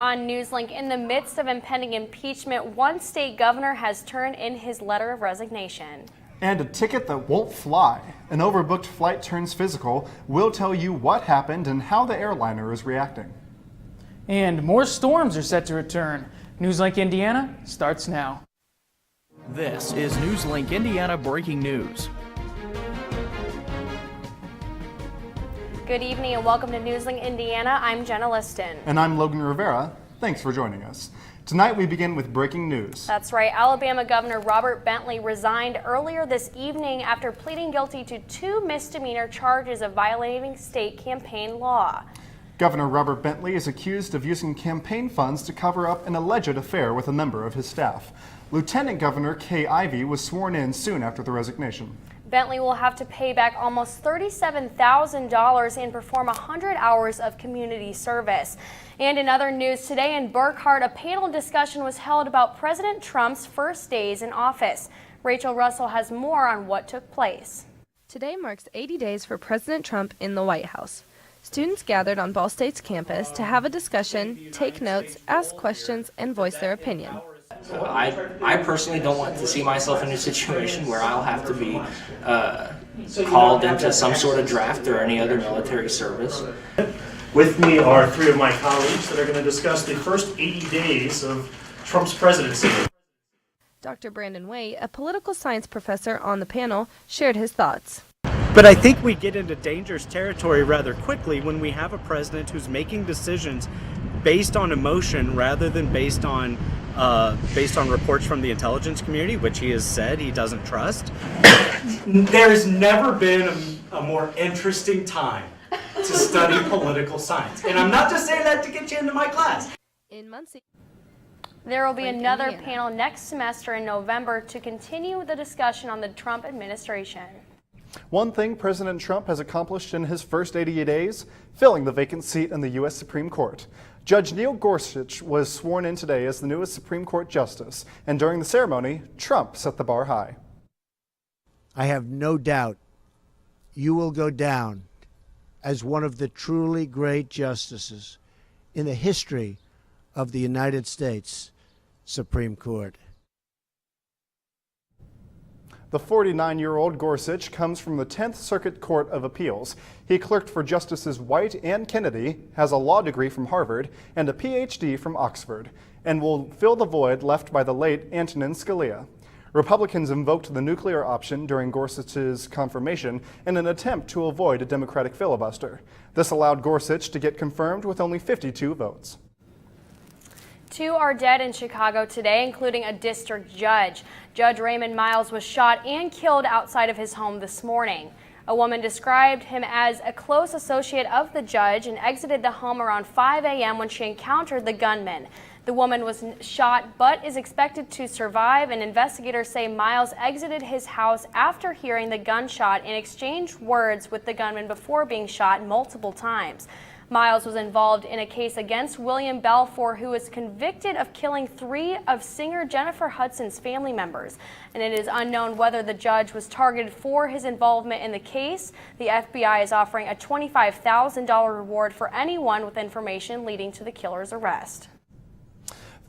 On NewsLink, in the midst of impending impeachment, one state governor has turned in his letter of resignation. And a ticket that won't fly. An overbooked flight turns physical. We'll tell you what happened and how the airliner is reacting. And more storms are set to return. NewsLink Indiana starts now. This is NewsLink Indiana breaking news. Good evening and welcome to NewsLink Indiana. I'm Jenna Liston. And I'm Logan Rivera. Thanks for joining us. Tonight we begin with breaking news. That's right. Alabama Governor Robert Bentley resigned earlier this evening after pleading guilty to 2 misdemeanor charges of violating state campaign law. Governor Robert Bentley is accused of using campaign funds to cover up an alleged affair with a member of his staff. Lieutenant Governor Kay Ivey was sworn in soon after the resignation. Bentley will have to pay back almost $37,000 and perform 100 hours of community service. And in other news, today in Burkhardt, a panel discussion was held about President Trump's first days in office. Rachel Russell has more on what took place. Today marks 80 days for President Trump in the White House. Students gathered on Ball State's campus to have a discussion, take notes, ask questions, and voice their opinion. I personally don't want to see myself in a situation where I'll have to be called into some sort of draft or any other military service. With me are 3 of my colleagues that are going to discuss the first 80 days of Trump's presidency. Dr. Brandon Way, a political science professor on the panel, shared his thoughts. But I think we get into dangerous territory rather quickly when we have a president who's making decisions based on emotion rather than based on reports from the intelligence community, which he has said he doesn't trust. There's never been a more interesting time to study political science. And I'm not just saying that to get you into my class. In Muncie, there will be another panel next semester in November to continue the discussion on the Trump administration. One thing President Trump has accomplished in his first 80 days, filling the vacant seat in the U.S. Supreme Court. Judge Neil Gorsuch was sworn in today as the newest Supreme Court justice, and during the ceremony, Trump set the bar high. I have no doubt you will go down as one of the truly great justices in the history of the United States Supreme Court. The 49-year-old Gorsuch comes from the 10th Circuit Court of Appeals. He clerked for Justices White and Kennedy, has a law degree from Harvard, and a PhD from Oxford, and will fill the void left by the late Antonin Scalia. Republicans invoked the nuclear option during Gorsuch's confirmation in an attempt to avoid a Democratic filibuster. This allowed Gorsuch to get confirmed with only 52 votes. 2 are dead in Chicago today, including a district judge. Judge Raymond Miles was shot and killed outside of his home this morning. A woman described him as a close associate of the judge and exited the home around 5 a.m. when she encountered the gunman. The woman was shot but is expected to survive, and investigators say Miles exited his house after hearing the gunshot and exchanged words with the gunman before being shot multiple times. Miles was involved in a case against William Balfour, who was convicted of killing 3 of singer Jennifer Hudson's family members. And it is unknown whether the judge was targeted for his involvement in the case. The FBI is offering a $25,000 reward for anyone with information leading to the killer's arrest.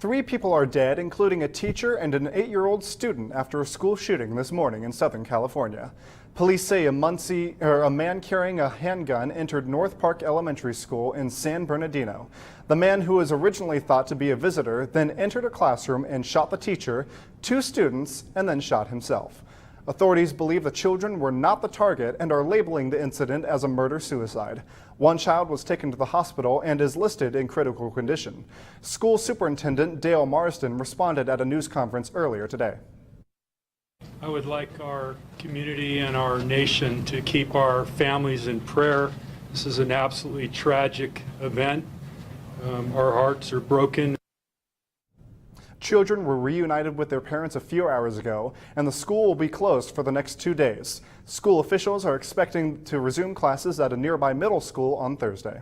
3 people are dead, including a teacher and an 8-year-old student, after a school shooting this morning in Southern California. Police say a man carrying a handgun entered North Park Elementary School in San Bernardino. The man, who was originally thought to be a visitor, then entered a classroom and shot the teacher, 2 students, and then shot himself. Authorities believe the children were not the target and are labeling the incident as a murder-suicide. One child was taken to the hospital and is listed in critical condition. School Superintendent Dale Marsden responded at a news conference earlier today. I would like our community and our nation to keep our families in prayer. This is an absolutely tragic event. Our hearts are broken. Children were reunited with their parents a few hours ago, and the school will be closed for the next 2 days. School officials are expecting to resume classes at a nearby middle school on Thursday.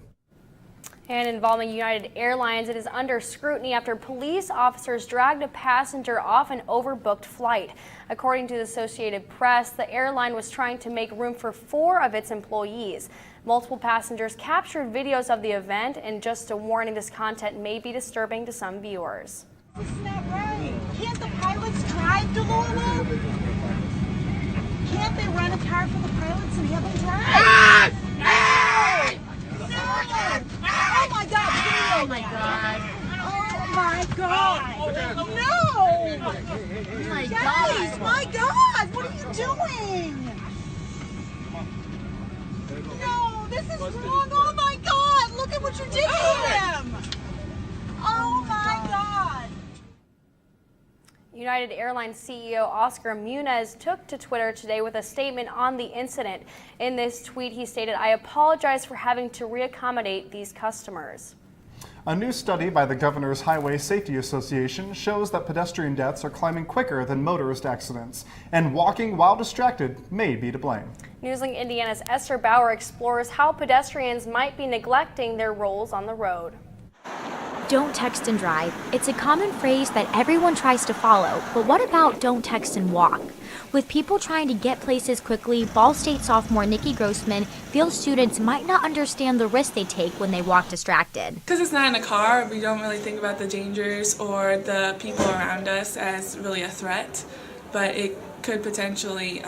And involving United Airlines, it is under scrutiny after police officers dragged a passenger off an overbooked flight. According to the Associated Press, the airline was trying to make room for 4 of its employees. Multiple passengers captured videos of the event, and just a warning, this content may be disturbing to some viewers. Isn't that right? Can't the pilots drive to Louisville? Can't they rent a car for the pilots and have them drive? Oh my God! Oh my God! Oh my God! No! Guys, my God! What are you doing? No, this is wrong! Oh my God! Look at what you did to him! Oh my God! United Airlines CEO Oscar Munoz took to Twitter today with a statement on the incident. In this tweet, he stated, "I apologize for having to reaccommodate these customers." A new study by the Governor's Highway Safety Association shows that pedestrian deaths are climbing quicker than motorist accidents, and walking while distracted may be to blame. NewsLink Indiana's Esther Bauer explores how pedestrians might be neglecting their roles on the road. Don't text and drive. It's a common phrase that everyone tries to follow, but what about don't text and walk? With people trying to get places quickly, Ball State sophomore Nikki Grossman feels students might not understand the risk they take when they walk distracted. Because it's not in a car, we don't really think about the dangers or the people around us as really a threat, but it could potentially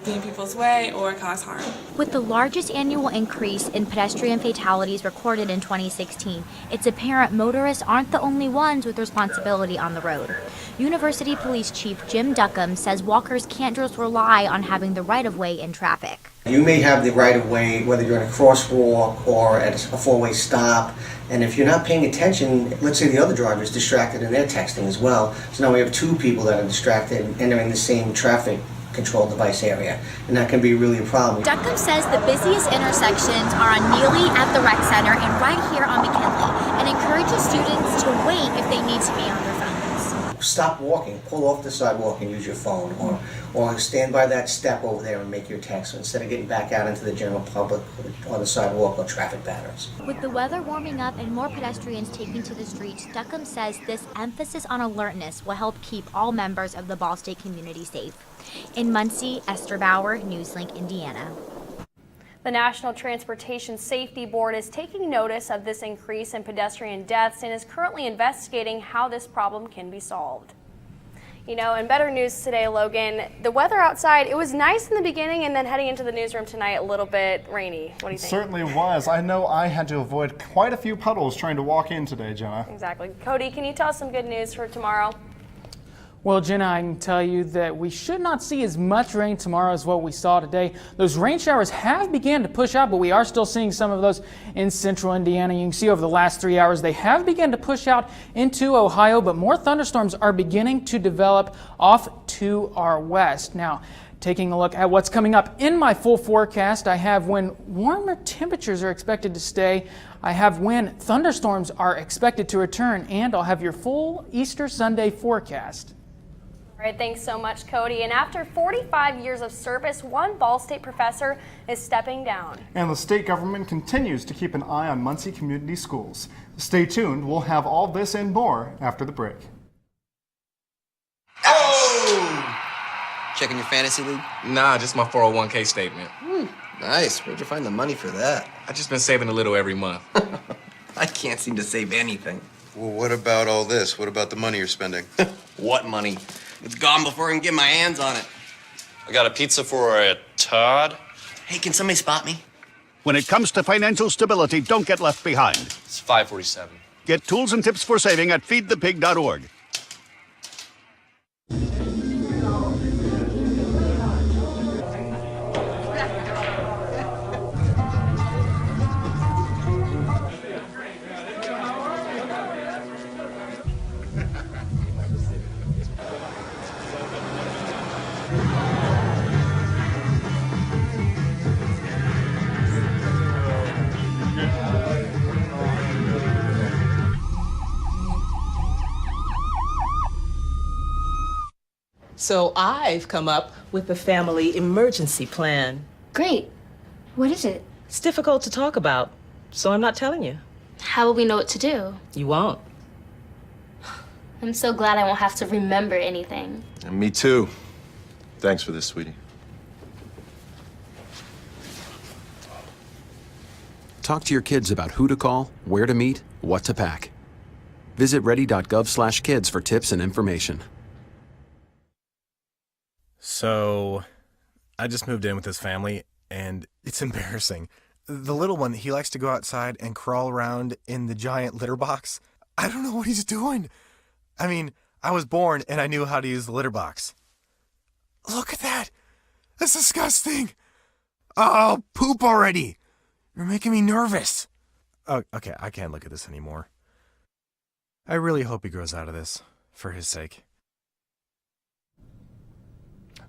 be in people's way or cause harm. With the largest annual increase in pedestrian fatalities recorded in 2016, it's apparent motorists aren't the only ones with responsibility on the road. University Police Chief Jim Duckham says walkers can't just rely on having the right-of-way in traffic. You may have the right-of-way whether you're in a crosswalk or at a four-way stop, and if you're not paying attention, let's say the other driver is distracted and they're texting as well, so now we have 2 people that are distracted entering the same traffic control device area, and that can be really a problem. Duckham says the busiest intersections are on Neely at the Rec Center and right here on McKinley, and encourages students to wait if they need to be on their phones. Stop walking, pull off the sidewalk and use your phone, or stand by that step over there and make your text instead of getting back out into the general public on the sidewalk or traffic patterns. With the weather warming up and more pedestrians taking to the streets, Duckham says this emphasis on alertness will help keep all members of the Ball State community safe. In Muncie, Esther Bauer, NewsLink, Indiana. The National Transportation Safety Board is taking notice of this increase in pedestrian deaths and is currently investigating how this problem can be solved. You know, in better news today, Logan, the weather outside, it was nice in the beginning, and then heading into the newsroom tonight, a little bit rainy. What do you think? It certainly was. I know I had to avoid quite a few puddles trying to walk in today, Jenna. Exactly. Cody, can you tell us some good news for tomorrow? Well, Jenna, I can tell you that we should not see as much rain tomorrow as what we saw today. Those rain showers have begun to push out, but we are still seeing some of those in central Indiana. You can see over the last 3 hours, they have begun to push out into Ohio, but more thunderstorms are beginning to develop off to our west. Now, taking a look at what's coming up in my full forecast, I have when warmer temperatures are expected to stay. I have when thunderstorms are expected to return, and I'll have your full Easter Sunday forecast. All right, thanks so much, Cody. And after 45 years of service, one Ball State professor is stepping down. And the state government continues to keep an eye on Muncie Community Schools. Stay tuned. We'll have all this and more after the break. Oh! Checking your fantasy league? Nah, just my 401k statement. Nice. Where'd you find the money for that? I just been saving a little every month. I can't seem to save anything. Well, what about all this? What about the money you're spending? What money? It's gone before I can get my hands on it. I got a pizza for a Todd. Hey, can somebody spot me? When it comes to financial stability, don't get left behind. It's 547. Get tools and tips for saving at feedthepig.org. So I've come up with a family emergency plan. Great. What is it? It's difficult to talk about, so I'm not telling you. How will we know what to do? You won't. I'm so glad I won't have to remember anything. And me too. Thanks for this, sweetie. Talk to your kids about who to call, where to meet, what to pack. Visit ready.gov/kids for tips and information. So, I just moved in with his family, and it's embarrassing. The little one, he likes to go outside and crawl around in the giant litter box. I don't know what he's doing. I mean, I was born and I knew how to use the litter box. Look at that! That's disgusting! Oh, poop already! You're making me nervous. Oh, okay, I can't look at this anymore. I really hope he grows out of this, for his sake.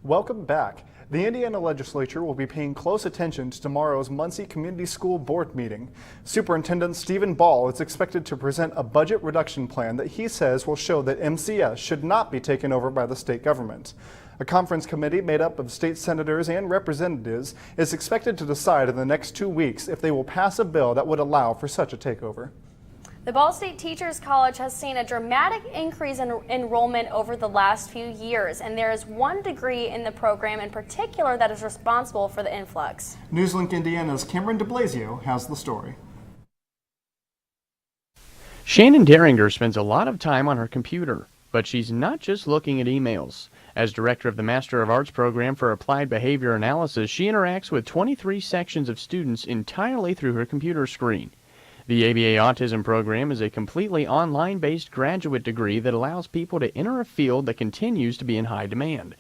Welcome back. The Indiana legislature will be paying close attention to tomorrow's Muncie Community School Board meeting. Superintendent Stephen Ball is expected to present a budget reduction plan that he says will show that MCS should not be taken over by the state government. A conference committee made up of state senators and representatives is expected to decide in the next 2 weeks if they will pass a bill that would allow for such a takeover. The Ball State Teachers College has seen a dramatic increase in enrollment over the last few years, and there is one degree in the program in particular that is responsible for the influx. NewsLink Indiana's Cameron DeBlasio has the story. Shannon Deringer spends a lot of time on her computer, but she's not just looking at emails. As director of the Master of Arts program for Applied Behavior Analysis, she interacts with 23 sections of students entirely through her computer screen. The ABA Autism program is a completely online-based graduate degree that allows people to enter a field that continues to be in high demand.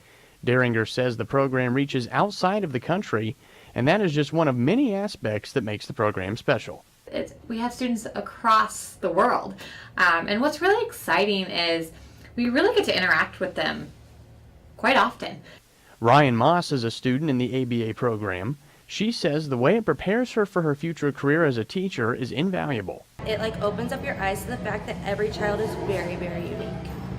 Deringer says the program reaches outside of the country, and that is just one of many aspects that makes the program special. We have students across the world, and what's really exciting is we really get to interact with them quite often. Ryan Moss is a student in the ABA program. She says the way it prepares her for her future career as a teacher is invaluable. It opens up your eyes to the fact that every child is very, very unique.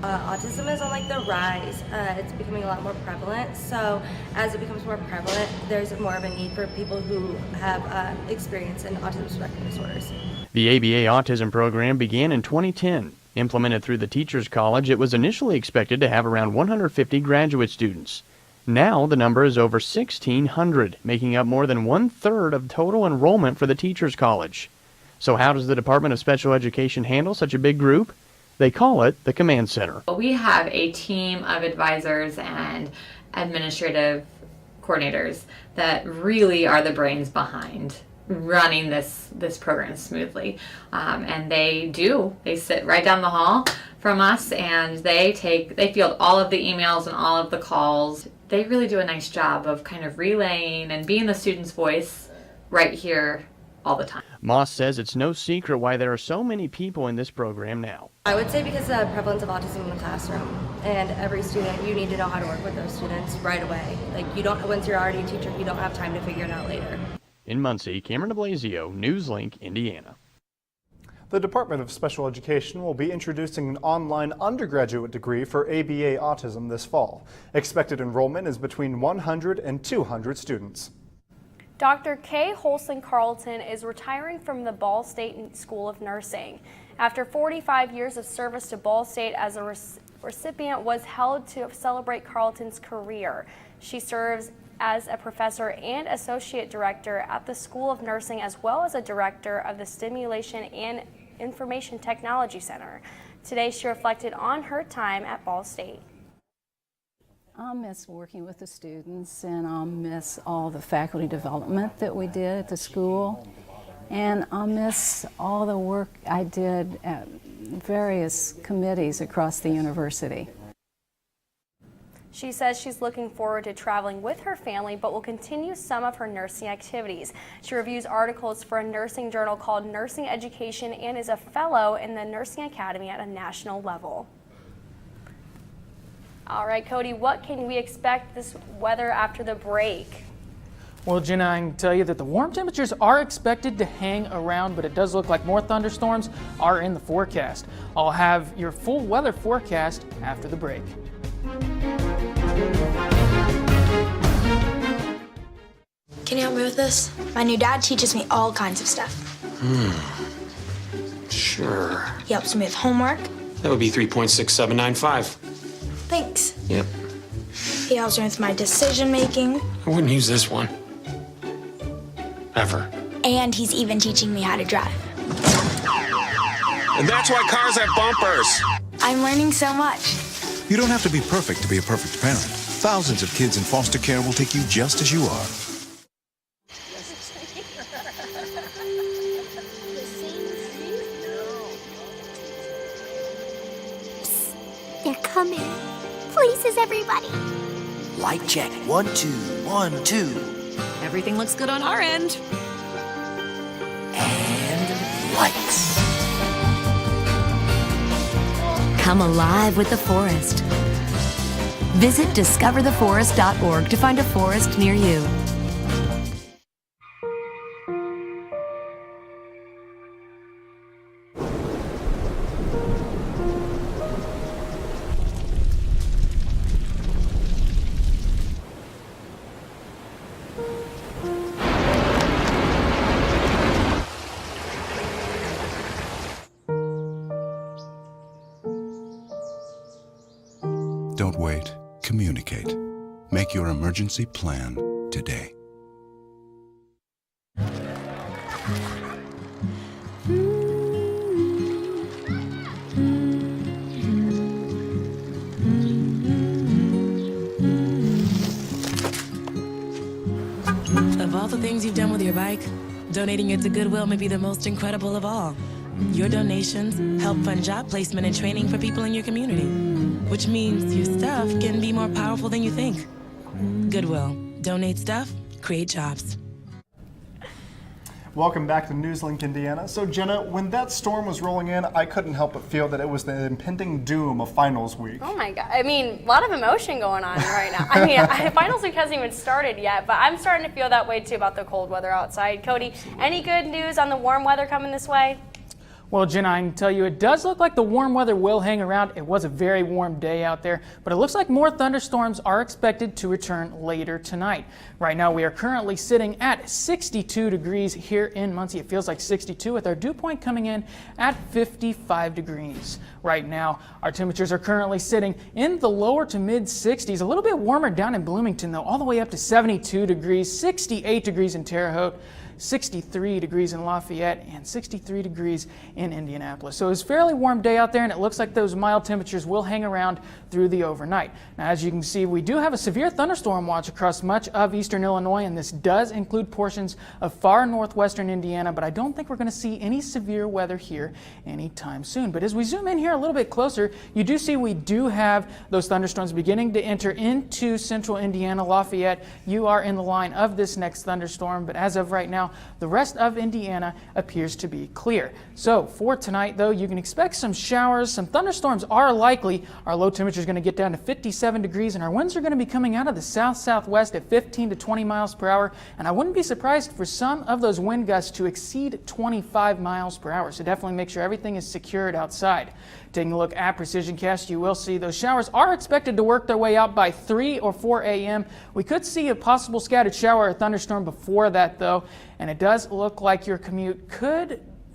Autism is on the rise. It's becoming a lot more prevalent. So as it becomes more prevalent, there's more of a need for people who have experience in autism spectrum disorders. The ABA Autism program began in 2010. Implemented through the Teachers College, it was initially expected to have around 150 graduate students. Now the number is over 1,600, making up more than 1/3 of total enrollment for the Teachers College. So how does the Department of Special Education handle such a big group? They call it the Command Center. We have a team of advisors and administrative coordinators that really are the brains behind running this program smoothly. And they sit right down the hall from us, and they field all of the emails and all of the calls. They really do a nice job of kind of relaying and being the student's voice right here all the time. Moss says it's no secret why there are so many people in this program now. I would say because of the prevalence of autism in the classroom, and every student, you need to know how to work with those students right away. Once you're already a teacher, you don't have time to figure it out later. In Muncie, Cameron DeBlasio, NewsLink, Indiana. The Department of Special Education will be introducing an online undergraduate degree for ABA Autism this fall. Expected enrollment is between 100 and 200 students. Dr. Kay Holson Carlton is retiring from the Ball State School of Nursing. After 45 years of service to Ball State as a recipient was held to celebrate Carlton's career. She serves as a professor and associate director at the School of Nursing, as well as a director of the Stimulation and Information Technology Center. Today she reflected on her time at Ball State. I'll miss working with the students, and I'll miss all the faculty development that we did at the school, and I'll miss all the work I did at various committees across the university. She says she's looking forward to traveling with her family, but will continue some of her nursing activities. She reviews articles for a nursing journal called Nursing Education and is a fellow in the Nursing Academy at a national level. All right, Cody, what can we expect this weather after the break? Well, Jenna, I can tell you that the warm temperatures are expected to hang around, but it does look like more thunderstorms are in the forecast. I'll have your full weather forecast after the break. Can you help me with this? My new dad teaches me all kinds of stuff. Sure. He helps me with homework. That would be 3.6795. Thanks. Yep. He helps me with my decision making. I wouldn't use this one. Ever. And he's even teaching me how to drive. And that's why cars have bumpers. I'm learning so much. You don't have to be perfect to be a perfect parent. Thousands of kids in foster care will take you just as you are. They're coming. Places, everybody. Light check. 1, 2, 1, 2. Everything looks good on our end. And lights. Come alive with the forest. Visit discovertheforest.org to find a forest near you. Don't wait. Communicate. Make your emergency plan today. Of all the things you've done with your bike, donating it to Goodwill may be the most incredible of all. Your donations help fund job placement and training for people in your community, which means your stuff can be more powerful than you think. Goodwill. Donate stuff, create jobs. Welcome back to NewsLink, Indiana. So Jenna, when that storm was rolling in, I couldn't help but feel that it was the impending doom of finals week. Oh my God. I mean, a lot of emotion going on right now. I mean, finals week hasn't even started yet, but I'm starting to feel that way too about the cold weather outside. Cody, any good news on the warm weather coming this way? Well, Jenna, I can tell you it does look like the warm weather will hang around. It was a very warm day out there, but it looks like more thunderstorms are expected to return later tonight. Right now, we are currently sitting at 62 degrees here in Muncie. It feels like 62 with our dew point coming in at 55 degrees. Right now, our temperatures are currently sitting in the lower to mid 60s, a little bit warmer down in Bloomington though, all the way up to 72 degrees, 68 degrees in Terre Haute, 63 degrees in Lafayette, and 63 degrees in Indianapolis. So it's a fairly warm day out there, and it looks like those mild temperatures will hang around through the overnight. Now, as you can see, we do have a severe thunderstorm watch across much of eastern Illinois, and this does include portions of far northwestern Indiana, but I don't think we're going to see any severe weather here anytime soon. But as we zoom in here a little bit closer, you do see we do have those thunderstorms beginning to enter into central Indiana. Lafayette, you are in the line of this next thunderstorm, but as of right now, the rest of Indiana appears to be clear. So for tonight, though, you can expect some showers. Some thunderstorms are likely. Our low temperature is going to get down to 57 degrees, and our winds are going to be coming out of the south-southwest at 15 to 20 miles per hour. And I wouldn't be surprised for some of those wind gusts to exceed 25 miles per hour. So definitely make sure everything is secured outside. Taking a look at Precision Cast, you will see those showers are expected to work their way out by 3 or 4 a.m. We could see a possible scattered shower or thunderstorm before that, though, and it does look like your commute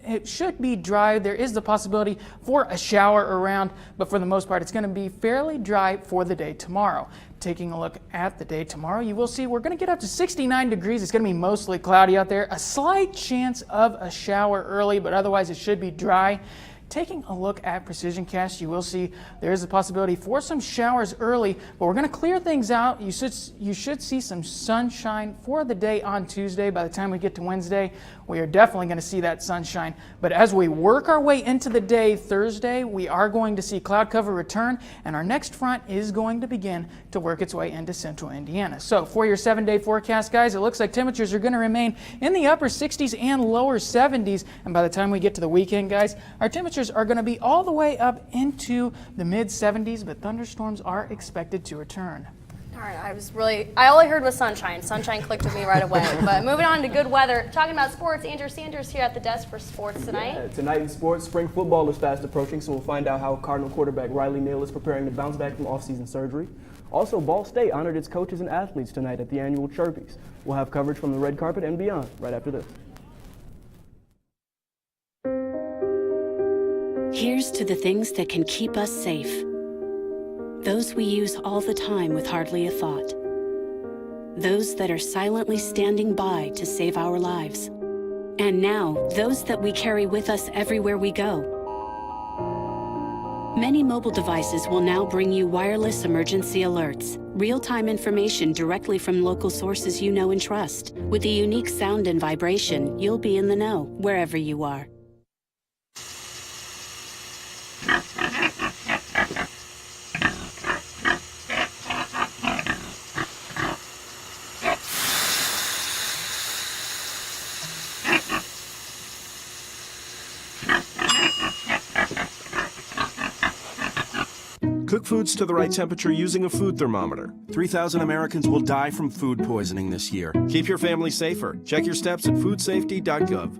it should be dry. There is the possibility for a shower around, but for the most part, it's going to be fairly dry for the day tomorrow. Taking a look at the day tomorrow, you will see we're going to get up to 69 degrees. It's going to be mostly cloudy out there. A slight chance of a shower early, but otherwise it should be dry. Taking a look at Precision Cast, you will see there is a possibility for some showers early, but we're going to clear things out. You should see some sunshine for the day on Tuesday. By the time we get to Wednesday, we are definitely going to see that sunshine. But as we work our way into the day Thursday, we are going to see cloud cover return, and our next front is going to begin to work its way into central Indiana. So for your 7-day forecast, guys, it looks like temperatures are going to remain in the upper 60s and lower 70s. And by the time we get to the weekend, guys, our temperatures are going to be all the way up into the mid 70s, but thunderstorms are expected to return. All right, all I heard was sunshine. Sunshine clicked with me right away. But moving on to good weather, talking about sports, Andrew Sanders here at the desk for sports tonight. Yeah, tonight in sports, spring football is fast approaching, so we'll find out how Cardinal quarterback Riley Neal is preparing to bounce back from offseason surgery. Also, Ball State honored its coaches and athletes tonight at the annual Chirpies. We'll have coverage from the red carpet and beyond right after this. to the things that can keep us safe. Those we use all the time with hardly a thought. Those that are silently standing by to save our lives. And now, those that we carry with us everywhere we go. Many mobile devices will now bring you wireless emergency alerts, real-time information directly from local sources you know and trust. With the unique sound and vibration, you'll be in the know, wherever you are. Cook foods to the right temperature using a food thermometer. 3,000 Americans will die from food poisoning this year. Keep your family safer. Check your steps at foodsafety.gov.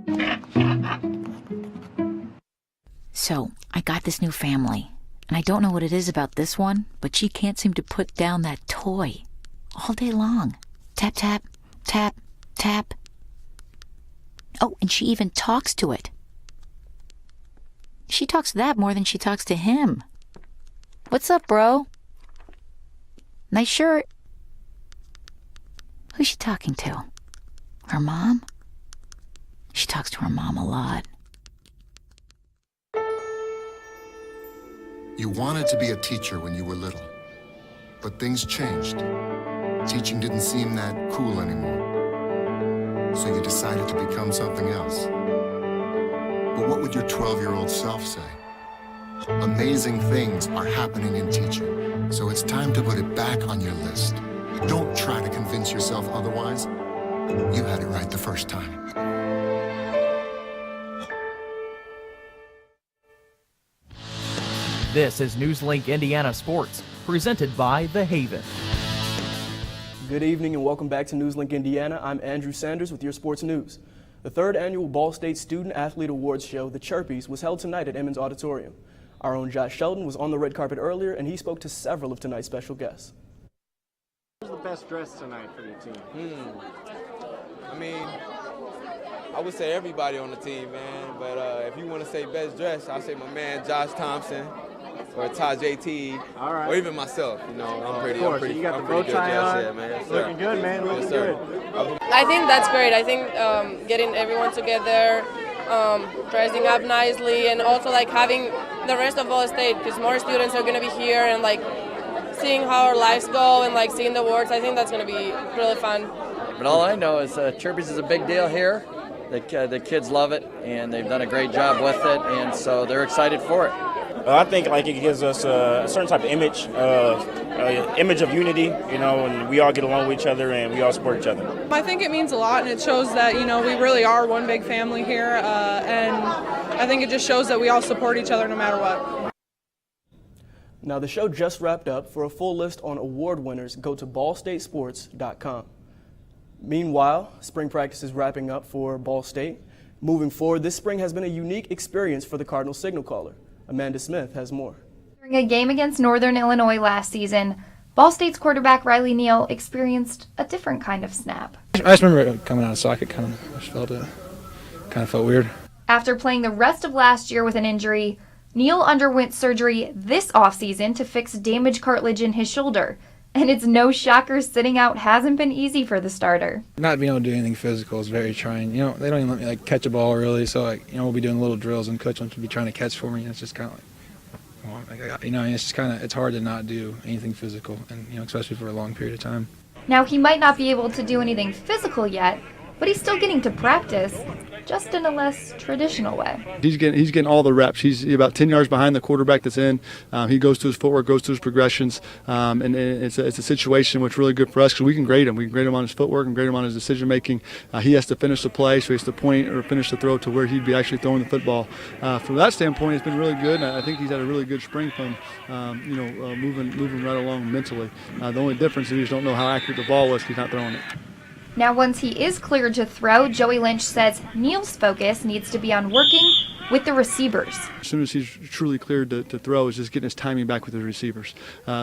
So, I got this new family, and I don't know what it is about this one, but she can't seem to put down that toy all day long. Tap, tap, tap, tap. Oh, and she even talks to it. She talks to that more than she talks to him. What's up, bro? Nice shirt. Who's she talking to? Her mom? She talks to her mom a lot. You wanted to be a teacher when you were little, but things changed. Teaching didn't seem that cool anymore, so you decided to become something else. But what would your 12-year-old self say? Amazing things are happening in teaching, so it's time to put it back on your list. Don't try to convince yourself otherwise. You had it right the first time. This is NewsLink Indiana Sports, presented by The Haven. Good evening and welcome back to NewsLink Indiana. I'm Andrew Sanders with your sports news. The third annual Ball State Student Athlete Awards show, the Chirpies, was held tonight at Emmons Auditorium. Our own Josh Sheldon was on the red carpet earlier, and he spoke to several of tonight's special guests. Who's the best dressed tonight for your team? I mean, I would say everybody on the team, man. But if you want to say best dressed, I'll say my man Josh Thompson or Ty JT, or even myself. You know, I'm pretty you got the bow tie on. Man. Yes, looking good, man. Looking good. I think that's great. I think getting everyone together, dressing up nicely, and also like having the rest of Ball State, because more students are going to be here, and like seeing how our lives go and like seeing the awards. I think that's going to be really fun. But all I know is Chirpies is a big deal here. The kids love it, and they've done a great job with it, and so they're excited for it. I think like it gives us a certain type of image of unity, you know, and we all get along with each other and we all support each other. I think it means a lot, and it shows that, you know, we really are one big family here, and I think it just shows that we all support each other no matter what. Now, the show just wrapped up. For a full list on award winners, go to ballstatesports.com. Meanwhile, spring practice is wrapping up for Ball State. Moving forward, this spring has been a unique experience for the Cardinal signal caller. Amanda Smith has more. During a game against Northern Illinois last season, Ball State's quarterback Riley Neal experienced a different kind of snap. I just remember coming out of socket, kind of felt weird. After playing the rest of last year with an injury, Neal underwent surgery this offseason to fix damaged cartilage in his shoulder. And it's no shocker sitting out hasn't been easy for the starter. Not being able to do anything physical is very trying. You know, they don't even let me catch a ball really, so we'll be doing little drills and coach will be trying to catch for me, and it's just kind of it's hard to not do anything physical, and especially for a long period of time. Now he might not be able to do anything physical yet, but he's still getting to practice, just in a less traditional way. He's getting all the reps. He's about 10 yards behind the quarterback that's in. He goes to his footwork, goes to his progressions, and it's a situation which is really good for us because we can grade him. We can grade him on his footwork and grade him on his decision making. He has to finish the play, so he has to point or finish the throw to where he'd be actually throwing the football. From that standpoint, it's been really good. And I think he's had a really good spring from moving right along mentally. The only difference is we just don't know how accurate the ball was because he's not throwing it. Now, once he is cleared to throw, Joey Lynch says Neal's focus needs to be on working with the receivers. As soon as he's truly cleared to throw, is just getting his timing back with his receivers.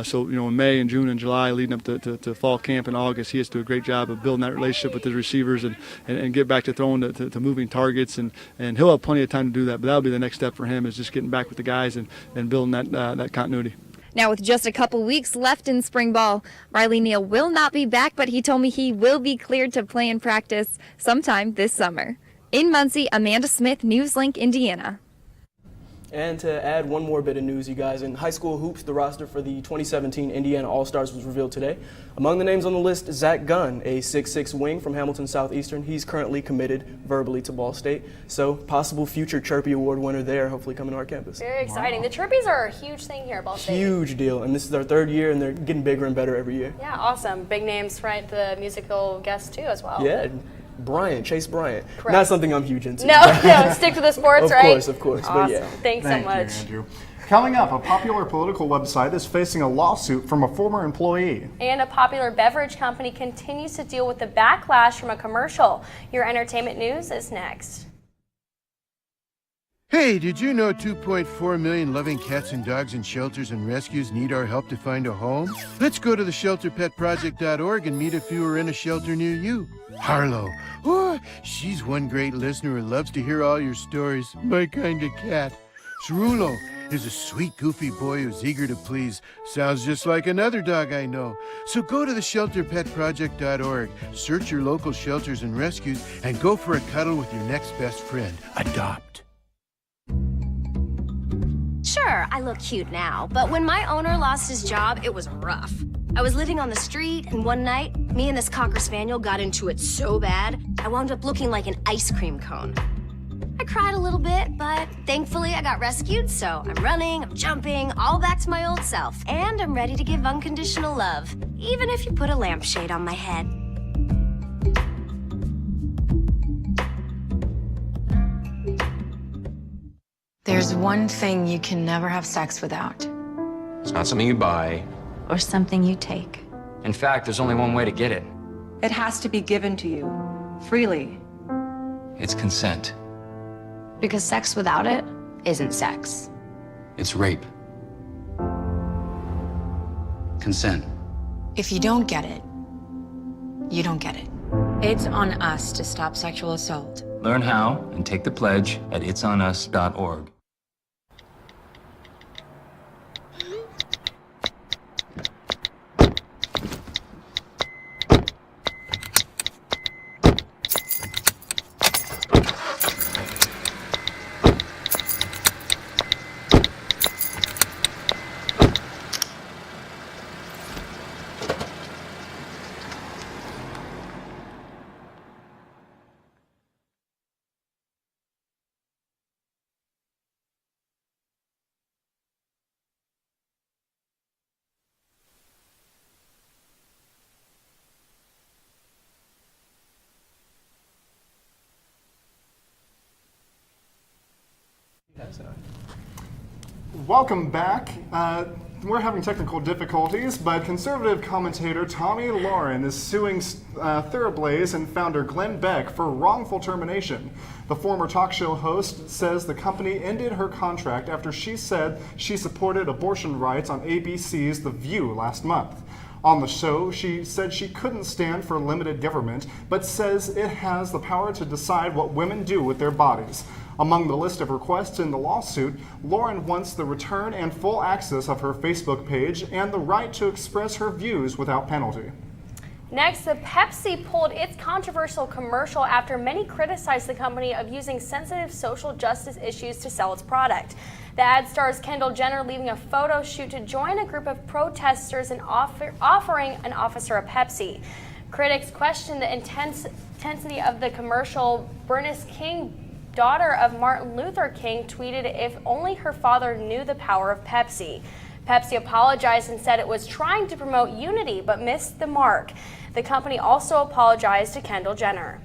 So, in May and June and July, leading up to fall camp in August, he has to do a great job of building that relationship with his receivers and get back to throwing to moving targets. And he'll have plenty of time to do that, but that'll be the next step for him, is just getting back with the guys and building that continuity. Now, with just a couple weeks left in spring ball, Riley Neal will not be back, but he told me he will be cleared to play in practice sometime this summer. In Muncie, Amanda Smith, NewsLink, Indiana. And to add one more bit of news, you guys, in high school hoops, the roster for the 2017 Indiana All-Stars was revealed today. Among the names on the list, Zach Gunn, a 6'6" wing from Hamilton Southeastern. He's currently committed verbally to Ball State. So possible future Chirpy Award winner there, hopefully coming to our campus. Very exciting. Wow. The Chirpies are a huge thing here at Ball State. Huge deal. And this is their third year, and they're getting bigger and better every year. Yeah, awesome. Big names, right? The musical guests, too, as well. Yeah. Chase Bryant. Correct. Not something I'm huge into. No, stick to the sports, right? Of course. Awesome. But yeah. Thanks so much. Thank you, Andrew. Coming up, a popular political website is facing a lawsuit from a former employee. And a popular beverage company continues to deal with the backlash from a commercial. Your entertainment news is next. Hey, did you know 2.4 million loving cats and dogs in shelters and rescues need our help to find a home? Let's go to the shelterpetproject.org and meet a few who are in a shelter near you. Harlow, oh, she's one great listener who loves to hear all your stories. My kind of cat. Cerulo is a sweet, goofy boy who's eager to please. Sounds just like another dog I know. So go to the shelterpetproject.org, search your local shelters and rescues, and go for a cuddle with your next best friend. Adopt. Sure, I look cute now, but when my owner lost his job, it was rough. I was living on the street, and one night, me and this Cocker Spaniel got into it so bad, I wound up looking like an ice cream cone. I cried a little bit, but thankfully I got rescued, so I'm running, I'm jumping, all back to my old self, and I'm ready to give unconditional love, even if you put a lampshade on my head. There's one thing you can never have sex without. It's not something you buy. Or something you take. In fact, there's only one way to get it. It has to be given to you, freely. It's consent. Because sex without it isn't sex. It's rape. Consent. If you don't get it, you don't get it. It's on us to stop sexual assault. Learn how and take the pledge at itsonus.org. Welcome back. We're having technical difficulties, but conservative commentator Tommy Lauren is suing Thoroughblaze and founder Glenn Beck for wrongful termination. The former talk show host says the company ended her contract after she said she supported abortion rights on ABC's The View last month. On the show, she said she couldn't stand for limited government, but says it has the power to decide what women do with their bodies. Among the list of requests in the lawsuit, Lauren wants the return and full access of her Facebook page and the right to express her views without penalty. Next, the Pepsi pulled its controversial commercial after many criticized the company of using sensitive social justice issues to sell its product. The ad stars Kendall Jenner leaving a photo shoot to join a group of protesters and offering an officer a Pepsi. Critics questioned the intensity of the commercial. Bernice King, daughter of Martin Luther King, tweeted if only her father knew the power of Pepsi. Pepsi apologized and said it was trying to promote unity but missed the mark. The company also apologized to Kendall Jenner.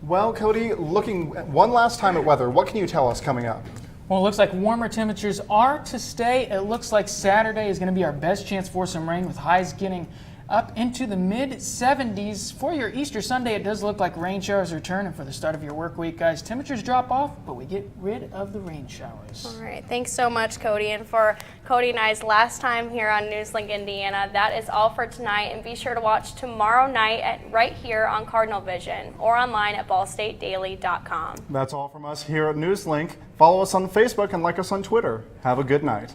Well, Cody, looking one last time at weather, what can you tell us coming up? Well, it looks like warmer temperatures are to stay. It looks like Saturday is going to be our best chance for some rain, with highs getting up into the mid-70s. For your Easter Sunday, it does look like rain showers return, and for the start of your work week, guys, temperatures drop off, but we get rid of the rain showers. All right, thanks so much, Cody. And for Cody and I's last time here on NewsLink Indiana, that is all for tonight. And be sure to watch tomorrow night right here on Cardinal Vision or online at ballstatedaily.com. That's all from us here at NewsLink. Follow us on Facebook and like us on Twitter. Have a good night.